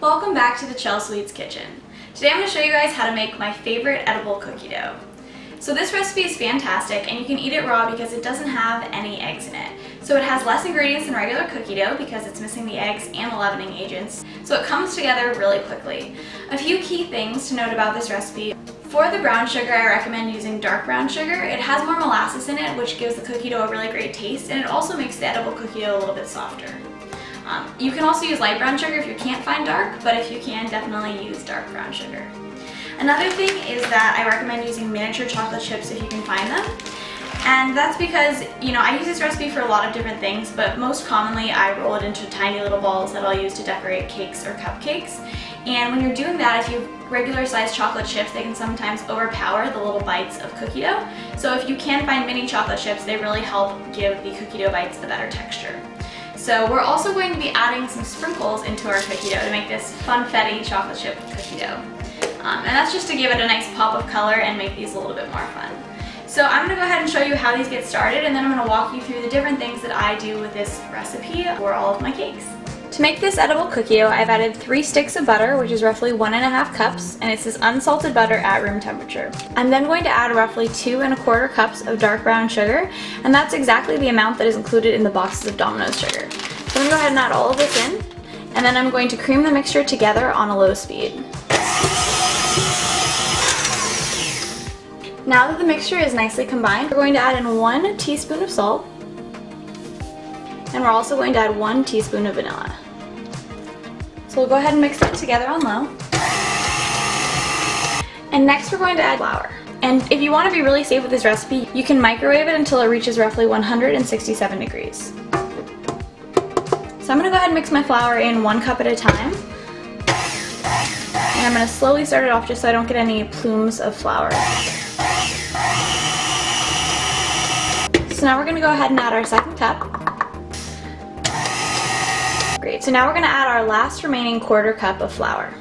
Welcome back to the Chelsweets kitchen. Today I'm going to show you guys how to make my favorite edible cookie dough. So this recipe is fantastic and you can eat it raw because it doesn't have any eggs in it. So it has less ingredients than regular cookie dough because it's missing the eggs and the leavening agents. So it comes together really quickly. A few key things to note about this recipe. For the brown sugar, I recommend using dark brown sugar. It has more molasses in it, which gives the cookie dough a really great taste, and it also makes the edible cookie dough a little bit softer. You can also use light brown sugar if you can't find dark, but if you can, definitely use dark brown sugar. Another thing is that I recommend using miniature chocolate chips if you can find them. And that's because, I use this recipe for a lot of different things, but most commonly I roll it into tiny little balls that I'll use to decorate cakes or cupcakes. And when you're doing that, if you have regular sized chocolate chips, they can sometimes overpower the little bites of cookie dough. So if you can find mini chocolate chips, they really help give the cookie dough bites a better texture. So we're also going to be adding some sprinkles into our cookie dough to make this funfetti chocolate chip cookie dough. And that's just to give it a nice pop of color and make these a little bit more fun. So I'm going to go ahead and show you how these get started, and then I'm going to walk you through the different things that I do with this recipe for all of my cakes. To make this edible cookie dough, I've added 3 sticks of butter, which is roughly 1½ cups, and it's this unsalted butter at room temperature. I'm then going to add roughly 2¼ cups of dark brown sugar, and that's exactly the amount that is included in the boxes of Domino's sugar. So I'm going to go ahead and add all of this in, and then I'm going to cream the mixture together on a low speed. Now that the mixture is nicely combined, we're going to add in 1 teaspoon of salt, and we're also going to add 1 teaspoon of vanilla. So we'll go ahead and mix that together on low. And next we're going to add flour. And if you want to be really safe with this recipe, you can microwave it until it reaches roughly 167 degrees. So I'm going to go ahead and mix my flour in 1 cup at a time. And I'm going to slowly start it off just so I don't get any plumes of flour. So now we're going to go ahead and add our 2nd cup. Great, so now we're going to add our last remaining 1/4 cup of flour.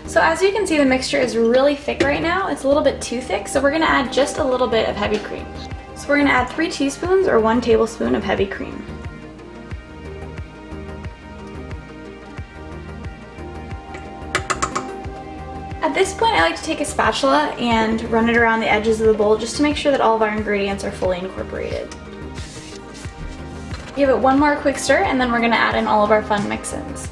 So as you can see, the mixture is really thick right now. It's a little bit too thick, so we're going to add just a little bit of heavy cream. So we're going to add 3 teaspoons or 1 tablespoon of heavy cream. At this point, I like to take a spatula and run it around the edges of the bowl just to make sure that all of our ingredients are fully incorporated. Give it one more quick stir, and then we're going to add in all of our fun mix-ins.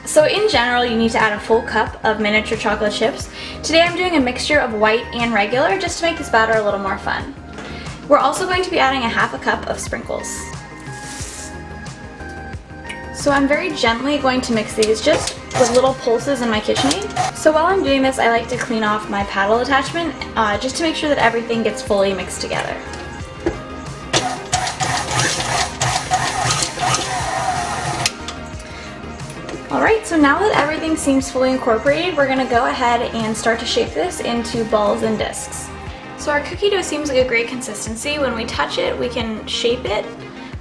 So in general, you need to add a full cup of miniature chocolate chips. Today I'm doing a mixture of white and regular just to make this batter a little more fun. We're also going to be adding a 1/2 cup of sprinkles. So I'm very gently going to mix these just with little pulses in my KitchenAid. So while I'm doing this, I like to clean off my paddle attachment just to make sure that everything gets fully mixed together. Alright, so now that everything seems fully incorporated, we're going to go ahead and start to shape this into balls and discs. So our cookie dough seems like a great consistency. When we touch it, we can shape it,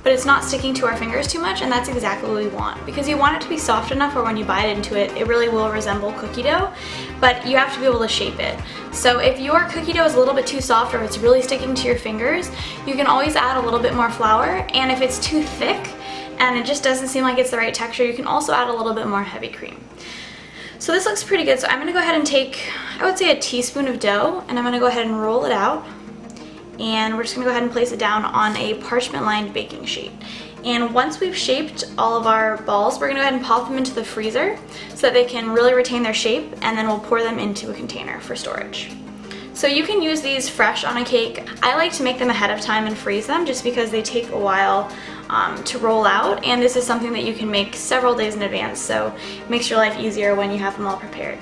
but it's not sticking to our fingers too much, and that's exactly what we want. Because you want it to be soft enough where when you bite into it, it really will resemble cookie dough, but you have to be able to shape it. So if your cookie dough is a little bit too soft or it's really sticking to your fingers, you can always add a little bit more flour, and if it's too thick and it just doesn't seem like it's the right texture, you can also add a little bit more heavy cream. So this looks pretty good, so I'm going to go ahead and take, I would say, a teaspoon of dough, and I'm going to go ahead and roll it out. And we're just going to go ahead and place it down on a parchment-lined baking sheet. And once we've shaped all of our balls, we're going to go ahead and pop them into the freezer so that they can really retain their shape, and then we'll pour them into a container for storage. So you can use these fresh on a cake. I like to make them ahead of time and freeze them just because they take a while to roll out, and this is something that you can make several days in advance, so it makes your life easier when you have them all prepared.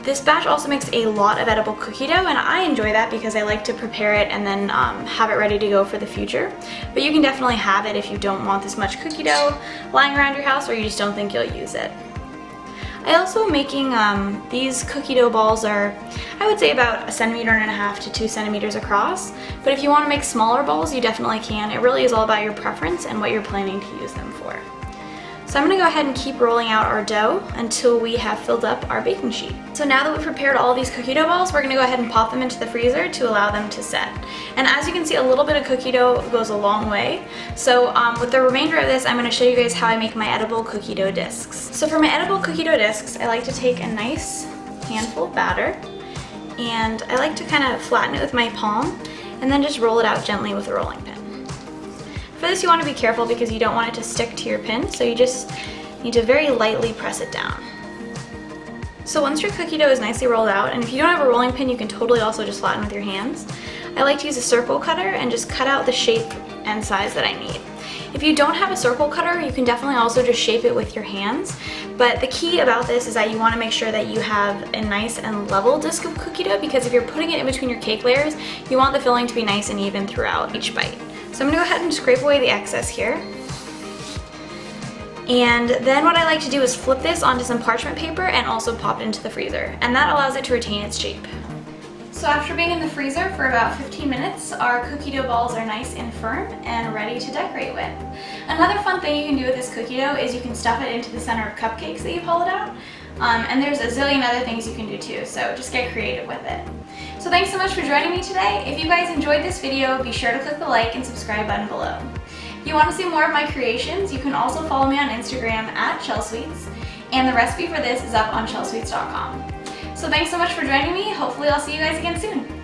This batch also makes a lot of edible cookie dough, and I enjoy that because I like to prepare it and then have it ready to go for the future. But you can definitely have it if you don't want this much cookie dough lying around your house or you just don't think you'll use it. I also am making these cookie dough balls are, I would say, about 1.5 centimeters to 2 centimeters across. But if you want to make smaller balls, you definitely can. It really is all about your preference and what you're planning to use them for. So I'm gonna go ahead and keep rolling out our dough until we have filled up our baking sheet. So now that we've prepared all these cookie dough balls, we're gonna go ahead and pop them into the freezer to allow them to set. And as you can see, a little bit of cookie dough goes a long way. So with the remainder of this, I'm gonna show you guys how I make my edible cookie dough discs. So for my edible cookie dough discs, I like to take a nice handful of batter, and I like to kind of flatten it with my palm, and then just roll it out gently with a rolling pin. For this, you want to be careful because you don't want it to stick to your pin, so you just need to very lightly press it down. So once your cookie dough is nicely rolled out, and if you don't have a rolling pin, you can totally also just flatten with your hands. I like to use a circle cutter and just cut out the shape and size that I need. If you don't have a circle cutter, you can definitely also just shape it with your hands. But the key about this is that you want to make sure that you have a nice and level disc of cookie dough, because if you're putting it in between your cake layers, you want the filling to be nice and even throughout each bite. So I'm going to go ahead and scrape away the excess here. And then what I like to do is flip this onto some parchment paper and also pop it into the freezer. And that allows it to retain its shape. So after being in the freezer for about 15 minutes, our cookie dough balls are nice and firm and ready to decorate with. Another fun thing you can do with this cookie dough is you can stuff it into the center of cupcakes that you've hollowed out. And there's a zillion other things you can do too, so just get creative with it. So thanks so much for joining me today. If you guys enjoyed this video, be sure to click the like and subscribe button below. If you want to see more of my creations, you can also follow me on Instagram at Chelsweets, and the recipe for this is up on chelsweets.com. So thanks so much for joining me. Hopefully I'll see you guys again soon.